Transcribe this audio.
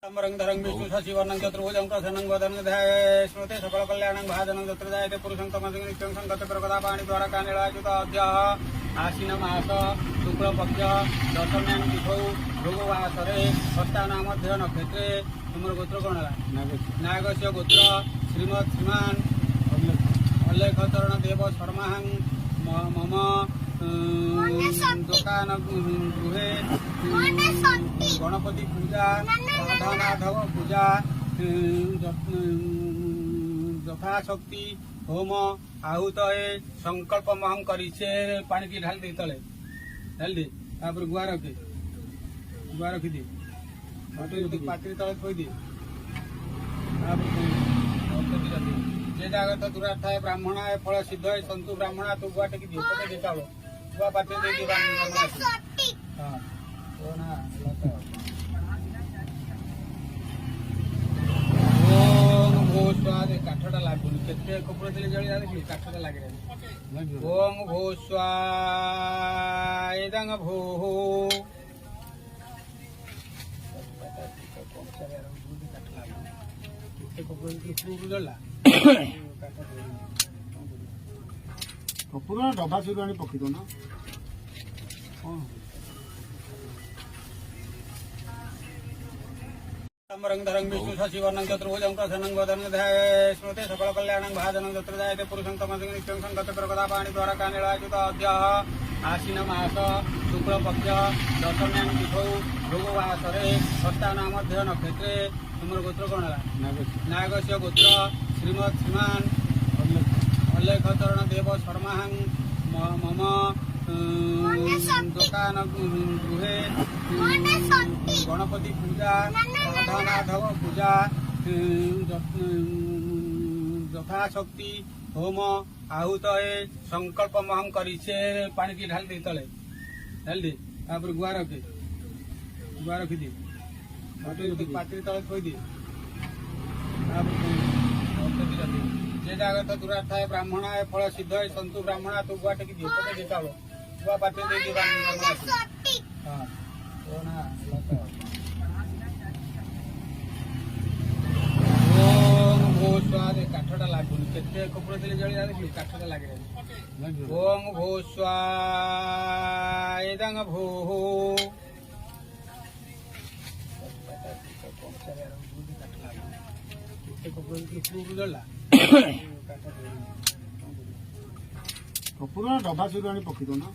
धरं विष्णु शशिवर्णं चतुर्भुजं प्रसन्नं वदनं ध्याये स्मृते सकल कल्याणं भाजनं तत्र जायते पुरुषं तमसं नित्यं संगते प्रकटापाणि द्वारकानिलायुताद्यः आश्विनमास शुक्लपक्ष दशम्यां तिथौ भृगुवासरे हस्तानामध्ये नक्षत्रे तुमर गोत्र कौन है नागस्य गोत्र श्रीमत् श्रीमान अल्लेखचरण देव शर्माहं मम दुकान गृहे गणपति पूजा राधामाधव पूजा यथाशक्ति होम आहुत संकल्प महम करी पानी की ढाल दे तले ढाल दे गुआ रखे गुआ रखी दे पात्री तले थोड़ी दे जे जागत दुरार्थ है ब्राह्मण है फल सिद्ध है संतु ब्राह्मण तू गुआ टेकी दिए दे चावल गुआ पात्री दे दी हाँ काठटा लगुनि के कपूर दिले जलिया देखी काठटा लगे ओम भू स्वादंग भू कपूर डबा चूरी पकी दो ना धरं विष्णु शशिवर्णं चतुर्भुजं प्रसन्नं वदनं ध्याये स्मृते सकल कल्याणं भाजनं तत्र जायते पुरुषं तमसं नित्यं संगते प्रकटापाणि द्वारकानिलायुताद्यः आश्विनमास शुक्लपक्ष दशम्यां तिथौ भृगुवासरे हस्तानामध्ये नक्षत्रे तुमर गोत्र कौन है नागस्य गोत्र श्रीमत् श्रीमान अल्लेखचरण देव शर्माहं मम दुकान गृहे गणपति पूजा राधामाधव पूजा यथाशक्ति होम आहुत संकल्प महम करी पानी की ढाल दे तले ढाल दे गुआ रखे गुआ रखी दे पात्री तले थोड़ी दे जे जागत दुरार्थ है ब्राह्मण है फल सिद्ध है संतु ब्राह्मण तू गुआ टेकी दिए चावल गुआ पात्री दे दी हाँ काठटा लगुनि के कपूर दिले जलिया देखी काठटा लगे ओम भू स्वादंग भू कपूर डबा चूरी पकी दो ना